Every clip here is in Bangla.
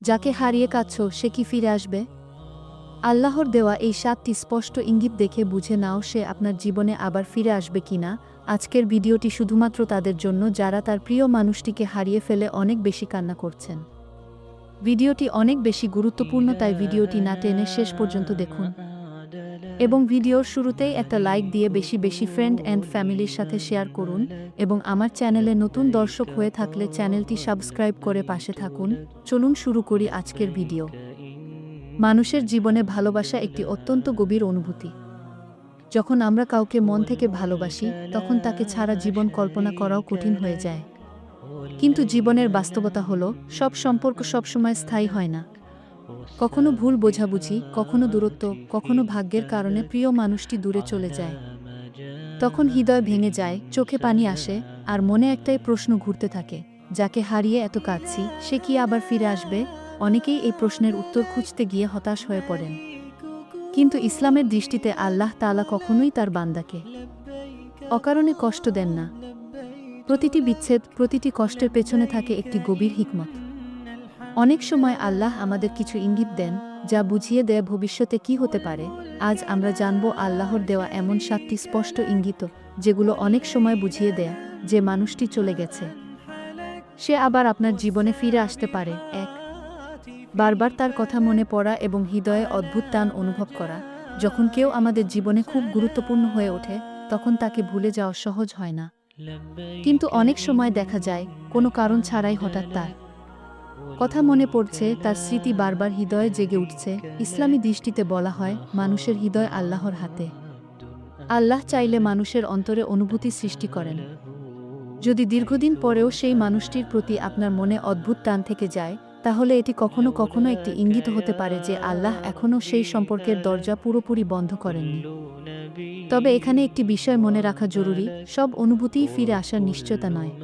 যাকে হারিয়ে কাঁদছ সে কি ফিরে আসবে? আল্লাহর দেওয়া এই ৭টি স্পষ্ট ইঙ্গিত দেখে বুঝে নাও সে আপনার জীবনে আবার ফিরে আসবে কিনা। আজকের ভিডিওটি শুধুমাত্র তাদের জন্য যারা তার প্রিয় মানুষটিকে হারিয়ে ফেলে অনেক বেশি কান্না করছেন। ভিডিওটি অনেক বেশি গুরুত্বপূর্ণ, তাই ভিডিওটি না টেনে শেষ পর্যন্ত দেখুন। এবং ভিডিওর শুরুতেই একটা লাইক দিয়ে বেশি বেশি ফ্রেন্ড অ্যান্ড ফ্যামিলির সাথে শেয়ার করুন এবং আমার চ্যানেলে নতুন দর্শক হয়ে থাকলে চ্যানেলটি সাবস্ক্রাইব করে পাশে থাকুন। চলুন শুরু করি আজকের ভিডিও। মানুষের জীবনে ভালোবাসা একটি অত্যন্ত গভীর অনুভূতি। যখন আমরা কাউকে মন থেকে ভালোবাসি তখন তাকে ছাড়া জীবন কল্পনা করাও কঠিন হয়ে যায়। কিন্তু জীবনের বাস্তবতা হলো সব সম্পর্ক সবসময় স্থায়ী হয় না। কখনো ভুল বোঝাবুঝি, কখনো দূরত্ব, কখনো ভাগ্যের কারণে প্রিয় মানুষটি দূরে চলে যায়। তখন হৃদয় ভেঙে যায়, চোখে পানি আসে, আর মনে একটাই প্রশ্ন ঘুরতে থাকে, যাকে হারিয়ে এত কাঁদছি সে কি আবার ফিরে আসবে? অনেকেই এই প্রশ্নের উত্তর খুঁজতে গিয়ে হতাশ হয়ে পড়েন। কিন্তু ইসলামের দৃষ্টিতে আল্লাহ তাআলা কখনোই তার বান্দাকে অকারণে কষ্ট দেন না। প্রতিটি বিচ্ছেদ, প্রতিটি কষ্টের পেছনে থাকে একটি গভীর হিকমত। অনেক সময় আল্লাহ আমাদের কিছু ইঙ্গিত দেন যা বুঝিয়ে দেয় ভবিষ্যতে কি হতে পারে। আজ আমরা জানব আল্লাহর দেওয়া এমন ৭টি স্পষ্ট ইঙ্গিত যেগুলো অনেক সময় বুঝিয়ে দেয় যে মানুষটি চলে গেছে, সে আবার আপনার জীবনে ফিরে আসতে পারে। ১. বারবার তার কথা মনে পড়া এবং হৃদয়ে অদ্ভুত টান অনুভব করা। যখন কেউ আমাদের জীবনে খুব গুরুত্বপূর্ণ হয়ে ওঠে তখন তাকে ভুলে যাওয়া সহজ হয় না। কিন্তু অনেক সময় দেখা যায় কোনো কারণ ছাড়াই হঠাৎ তার কথা মনে পড়ছে, তার স্মৃতি বারবার হৃদয়ে জেগে উঠছে। ইসলামী দৃষ্টিতে বলা হয় মানুষের হৃদয় আল্লাহর হাতে। আল্লাহ চাইলে মানুষের অন্তরে অনুভূতি সৃষ্টি করেন। যদি দীর্ঘদিন পরেও সেই মানুষটির প্রতি আপনার মনে অদ্ভুত টান থেকে যায় তাহলে এটি কখনো কখনো একটি ইঙ্গিত হতে পারে যে আল্লাহ এখনও সেই সম্পর্কের দরজা পুরোপুরি বন্ধ করেননি। তবে এখানে একটি বিষয় মনে রাখা জরুরি, সব অনুভূতিই ফিরে আসার নিশ্চয়তা নয়।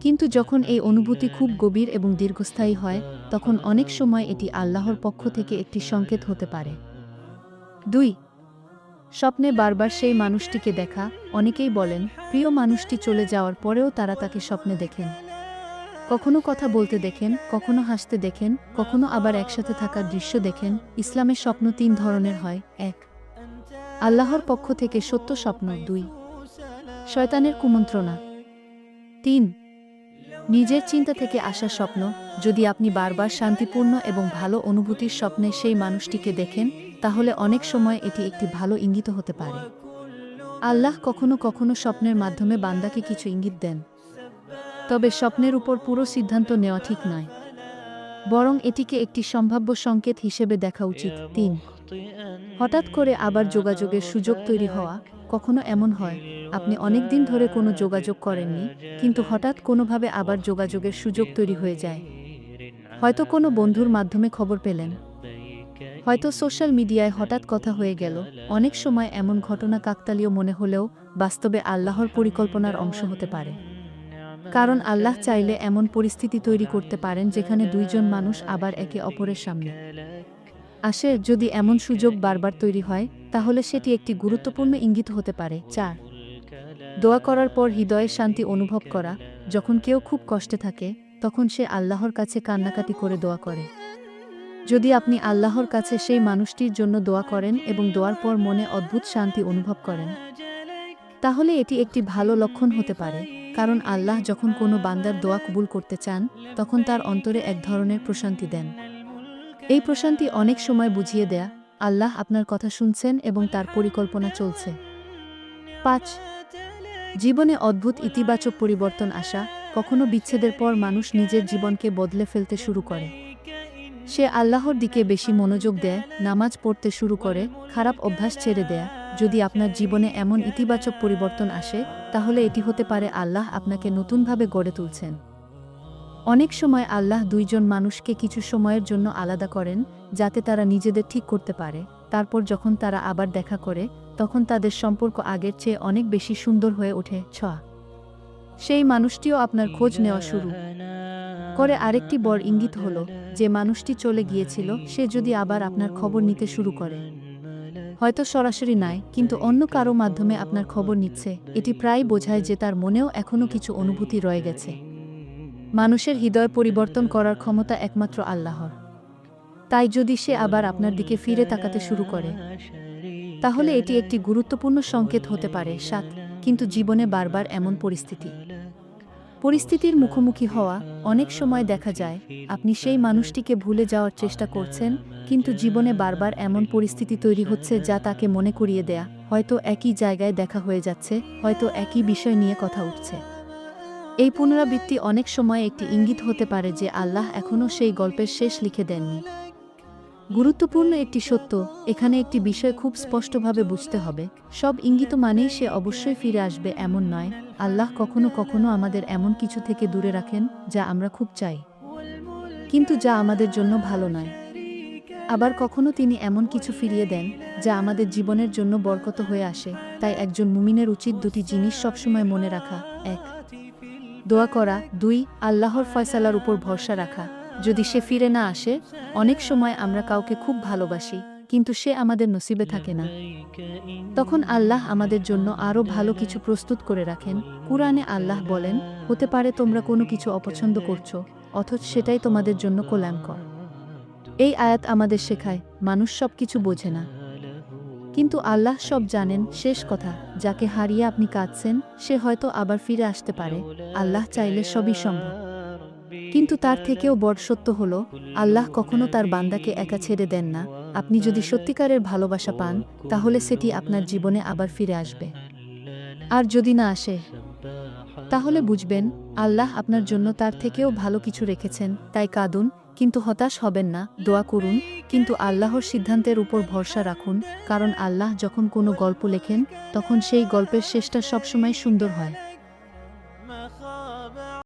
কিন্তু যখন এই অনুভূতি খুব গভীর এবং দীর্ঘস্থায়ী হয় তখন অনেক সময় এটি আল্লাহর পক্ষ থেকে একটি সংকেত হতে পারে। ২. স্বপ্নে বারবার সেই মানুষটিকে দেখা। অনেকেই বলেন প্রিয় মানুষটি চলে যাওয়ার পরেও তারা তাকে স্বপ্নে দেখেন। কখনো কথা বলতে দেখেন, কখনো হাসতে দেখেন, কখনো আবার একসাথে থাকার দৃশ্য দেখেন। ইসলামের স্বপ্ন ৩ ধরনের হয়। ১. আল্লাহর পক্ষ থেকে সত্য স্বপ্ন। ২. শয়তানের কুমন্ত্রণা। ৩. নিজের চিন্তা থেকে আসা স্বপ্ন। যদি আপনি বারবার শান্তিপূর্ণ এবং ভালো অনুভূতির স্বপ্নে সেই মানুষটিকে দেখেন তাহলে অনেক সময় এটি একটি ভালো ইঙ্গিত হতে পারে। আল্লাহ কখনো কখনো স্বপ্নের মাধ্যমে বান্দাকে কিছু ইঙ্গিত দেন, তবে স্বপ্নের উপর পুরো সিদ্ধান্ত নেওয়া ঠিক নয়, বরং এটিকে একটি সম্ভাব্য সংকেত হিসেবে দেখা উচিত। ৩. হঠাৎ করে আবার যোগাযোগের সুযোগ তৈরি হওয়া। কখনো এমন হয় আপনি অনেক দিন ধরে কোনো যোগাযোগ করেননি, কিন্তু হঠাৎ কোনোভাবে আবার যোগাযোগের সুযোগ তৈরি হয়ে যায়। হয়তো কোনো বন্ধুর মাধ্যমে খবর পেলেন, হয়তো সোশ্যাল মিডিয়ায় হঠাৎ কথা হয়ে গেল। অনেক সময় এমন ঘটনা কাকতালীয় মনে হলেও বাস্তবে আল্লাহর পরিকল্পনার অংশ হতে পারে। কারণ আল্লাহ চাইলে এমন পরিস্থিতি তৈরি করতে পারেন যেখানে দুইজন মানুষ আবার একে অপরের সামনে আসে। যদি এমন সুযোগ বারবার তৈরি হয় তাহলে সেটি একটি গুরুত্বপূর্ণ ইঙ্গিত হতে পারে। ৪. দোয়া করার পর হৃদয়ে শান্তি অনুভব করা। যখন কেউ খুব কষ্টে থাকে তখন সে আল্লাহর কাছে কান্নাকাটি করে দোয়া করে। যদি আপনি আল্লাহর কাছে সেই মানুষটির জন্য দোয়া করেন এবং দোয়ার পর মনে অদ্ভুত শান্তি অনুভব করেন তাহলে এটি একটি ভালো লক্ষণ হতে পারে। কারণ আল্লাহ যখন কোনো বান্দার দোয়া কবুল করতে চান তখন তার অন্তরে এক ধরনের প্রশান্তি দেন। এই প্রশান্তি অনেক সময় বুঝিয়ে দেয়া আল্লাহ আপনার কথা শুনছেন এবং তার পরিকল্পনা চলছে। ৫. জীবনে অদ্ভুত ইতিবাচক পরিবর্তন আসা। কখনো বিচ্ছেদের পর মানুষ নিজের জীবনকে বদলে ফেলতে শুরু করে। সে আল্লাহর দিকে বেশি মনোযোগ দেয়, নামাজ পড়তে শুরু করে, খারাপ অভ্যাস ছেড়ে দেয়। যদি আপনার জীবনে এমন ইতিবাচক পরিবর্তন আসে তাহলে এটি হতে পারে আল্লাহ আপনাকে নতুনভাবে গড়ে তুলছেন। অনেক সময় আল্লাহ দুইজন মানুষকে কিছু সময়ের জন্য আলাদা করেন যাতে তারা নিজেদের ঠিক করতে পারে। তারপর যখন তারা আবার দেখা করে তখন তাদের সম্পর্ক আগের চেয়ে অনেক বেশি সুন্দর হয়ে ওঠে। ৬. সেই মানুষটিও আপনার খোঁজ নেওয়া শুরু করে। আরেকটি বড় ইঙ্গিত হলো যে মানুষটি চলে গিয়েছিল সে যদি আবার আপনার খবর নিতে শুরু করে, হয়তো সরাসরি নয় কিন্তু অন্য কারো মাধ্যমে আপনার খবর নিচ্ছে, এটি প্রায় বোঝায় যে তার মনেও এখনও কিছু অনুভূতি রয়ে গেছে। মানুষের হৃদয় পরিবর্তন করার ক্ষমতা একমাত্র আল্লাহর। তাই যদি সে আবার আপনার দিকে ফিরে তাকাতে শুরু করে, তাহলে এটি একটি গুরুত্বপূর্ণ সংকেত হতে পারে। 7 কিন্তু জীবনে বারবার এমন পরিস্থিতির মুখোমুখি হওয়া। অনেক সময় দেখা যায় আপনি সেই মানুষটিকে ভুলে যাওয়ার চেষ্টা করছেন, কিন্তু জীবনে বারবার এমন পরিস্থিতি তৈরি হচ্ছে যা তাকে মনে করিয়ে দেয়া, হয়তো একই জায়গায় দেখা হয়ে যাচ্ছে, হয়তো একই বিষয় নিয়ে কথা উঠছে। এই পুনরাবৃত্তি অনেক সময় একটি ইঙ্গিত হতে পারে যে আল্লাহ এখনও সেই গল্পের শেষ লিখে দেননি। গুরুত্বপূর্ণ একটি সত্য এখানে একটি বিষয় খুব স্পষ্টভাবে বুঝতে হবে, সব ইঙ্গিত মানেই সে অবশ্যই ফিরে আসবে এমন নয়। আল্লাহ কখনো কখনো আমাদের এমন কিছু থেকে দূরে রাখেন যা আমরা খুব চাই, কিন্তু যা আমাদের জন্য ভালো নয়। আবার কখনো তিনি এমন কিছু ফিরিয়ে দেন যা আমাদের জীবনের জন্য বরকত হয়ে আসে। তাই একজন মুমিনের উচিত দুটি জিনিস সবসময় মনে রাখা: 1 দোয়া করা, 2 আল্লাহর ফয়সালার উপর ভরসা রাখা। যদি সে ফিরে না আসে, অনেক সময় আমরা কাউকে খুব ভালোবাসি কিন্তু সে আমাদের নসিবে থাকে না, তখন আল্লাহ আমাদের জন্য আরও ভালো কিছু প্রস্তুত করে রাখেন। কুরআনে আল্লাহ বলেন, হতে পারে তোমরা কোনো কিছু অপছন্দ করছো, অথচ সেটাই তোমাদের জন্য কল্যাণকর। এই আয়াত আমাদের শেখায় মানুষ সব কিছু বোঝে না, কিন্তু আল্লাহ সব জানেন। শেষ কথা, যাকে হারিয়ে আপনি কাঁদছেন সে হয়তো আবার ফিরে আসতে পারে। আল্লাহ চাইলে সবই সম্ভব। কিন্তু তার থেকেও বড় সত্য হলো, আল্লাহ কখনো তার বান্দাকে একা ছেড়ে দেন না। আপনি যদি সত্যিকারের ভালোবাসা পান, তাহলে সেটি আপনার জীবনে আবার ফিরে আসবে। আর যদি না আসে, তাহলে বুঝবেন আল্লাহ আপনার জন্য তার থেকেও ভালো কিছু রেখেছেন। তাই কাঁদুন, কিন্তু হতাশ হবেন না। দোয়া করুন, কিন্তু আল্লাহর সিদ্ধান্তের উপর ভরসা রাখুন, কারণ আল্লাহ যখন কোনো গল্প লেখেন, তখন সেই গল্পের শেষটা সবসময় সুন্দর হয়।